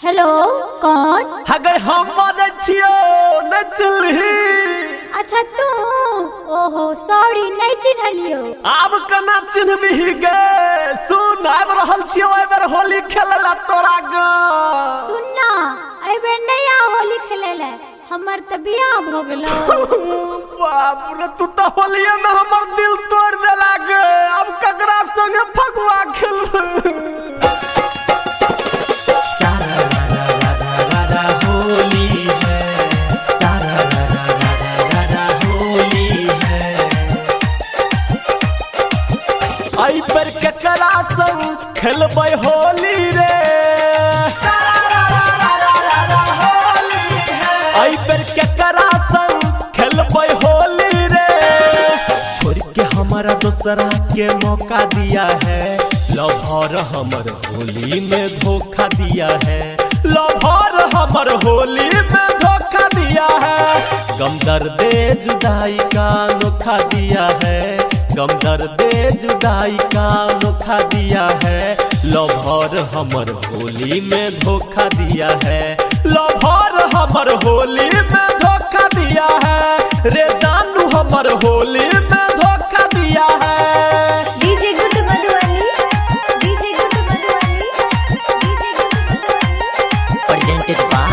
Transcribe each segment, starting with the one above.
Hello कौन? अगर हम बाजे छियो न चिल्ही। अच्छा तू? ओहो सॉरी नहीं चिन्हलियो। आब कना चिन्हबी गे? सुन आब रहल छियो एबर होली खेलला तोरा ग। सुनना एबे नया होली खेलेला हमर त बियाह भ गेलो। बाप रे तू त होलिये में हमर दिल तोड़ देला गे। अब ककरा संगे फगुआ खेल। आई पर केकरा संग खेलबै होली रे। आई पर केकरा संग खेलबै होली रे। छोड़ के हमारा दूसरा के मौका दिया है। लवर हमर होली में धोखा दिया है। लवर हमर होली में धोखा दिया है। गम दर्दे जुदाई का अनोखा दिया है। गम दर्दे जुदाई का अनोखा दिया है। लवर हमर होली में धोखा दिया है। लवर हमर होली में धोखा दिया है। रे जानू हमर होली में धोखा दिया है। DJ good Madhubani, DJ good Madhubani, DJ good Madhubani. presented by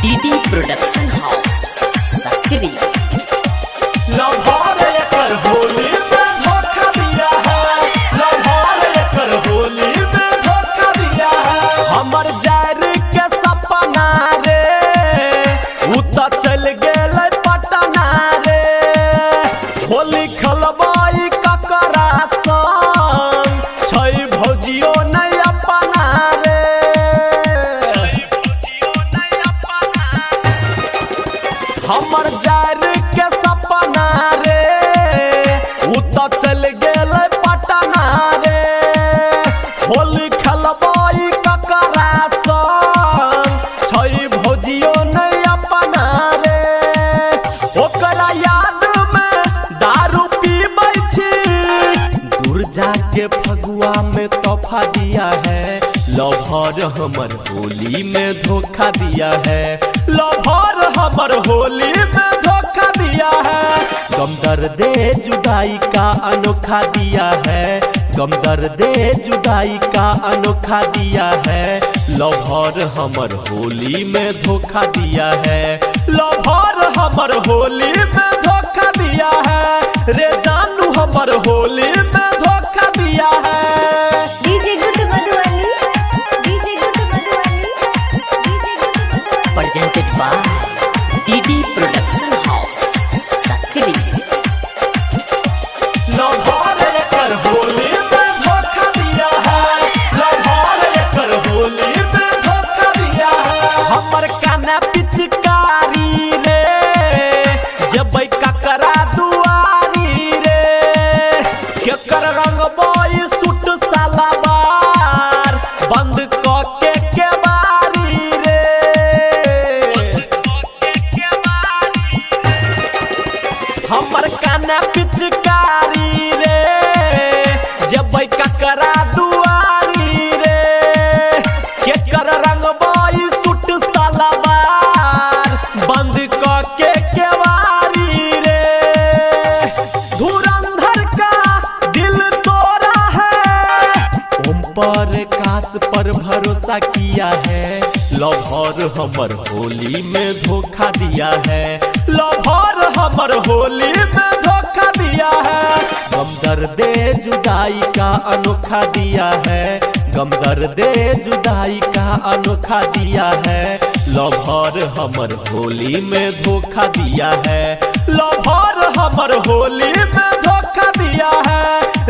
DD Production House, Sakri। Lover एकर होली में धोखा दिया है। लवर एकर होली में धोखा दिया है। हमर जार के सपना रे उ त चल गेलै पटना रे। होली खेलबै ककरा संग छै भौजियो नहीं अपना रे। हमर जार के सपना रे उ त चल गेलै पटना रे। होली खेलबै ककरा संग छै भौजियो नहीं अपना रे। ओकरा याद में दारू पीबै छी। दूर जाके फगुआ में तोहफा दिया है। लवर हमर होली में धोखा दिया है। लवर हमर होली में धोखा दिया है। गम दर्दे जुदाई का अनोखा दिया है। गम दर्दे जुदाई का अनोखा दिया है। लवर हमर होली में धोखा दिया है। लवर हमर होली में धोखा दिया है। रे जानू हमर होली में धोखा दिया है। DJ good Madhubani, DJ good Madhubani, DJ good Madhubani. presented by DD Production House, Sakri। Lover एकर होली में धोखा दिया है। लवर एकर होली में धोखा दिया है। हमर काना पिचकारी रे जबै ककरा दुआरी रे। केकर रंगबै सूट सलवार बंद क के केवारी रे। हमर काना पिचकारी रे जबै ककरा दुआरी रे। केकर रंगबै सूट सलवार बंद क के केवारी रे। धुरंधर का दिल तोड़ा है। ओम पर काश पर भरोसा किया है। लवर हमर होली में धोखा दिया है। लवर हमर होली में धोखा दिया है। गम दर्दे जुदाई का अनोखा दिया है। गम दर्दे जुदाई का अनोखा दिया है। लवर हमर होली में धोखा दिया है। लवर हमर होली में धोखा दिया है।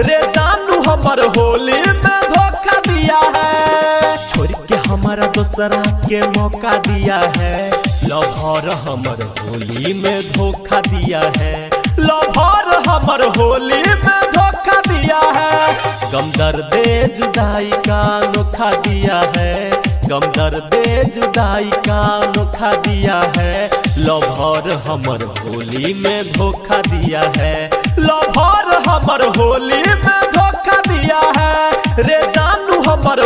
रे जानू हमर होली में धोखा दिया है। छोड़ के हमारा दूसरा के मौका दिया है। लवर हमर होली में धोखा दिया है। लवर हमर होली में धोखा दिया है। गम दर्दे जुदाई का अनोखा दिया है। गम दर्दे जुदाई का अनोखा दिया है। लवर हमर होली में धोखा दिया है। लवर हमर होली में धोखा दिया है। रे जानू हमर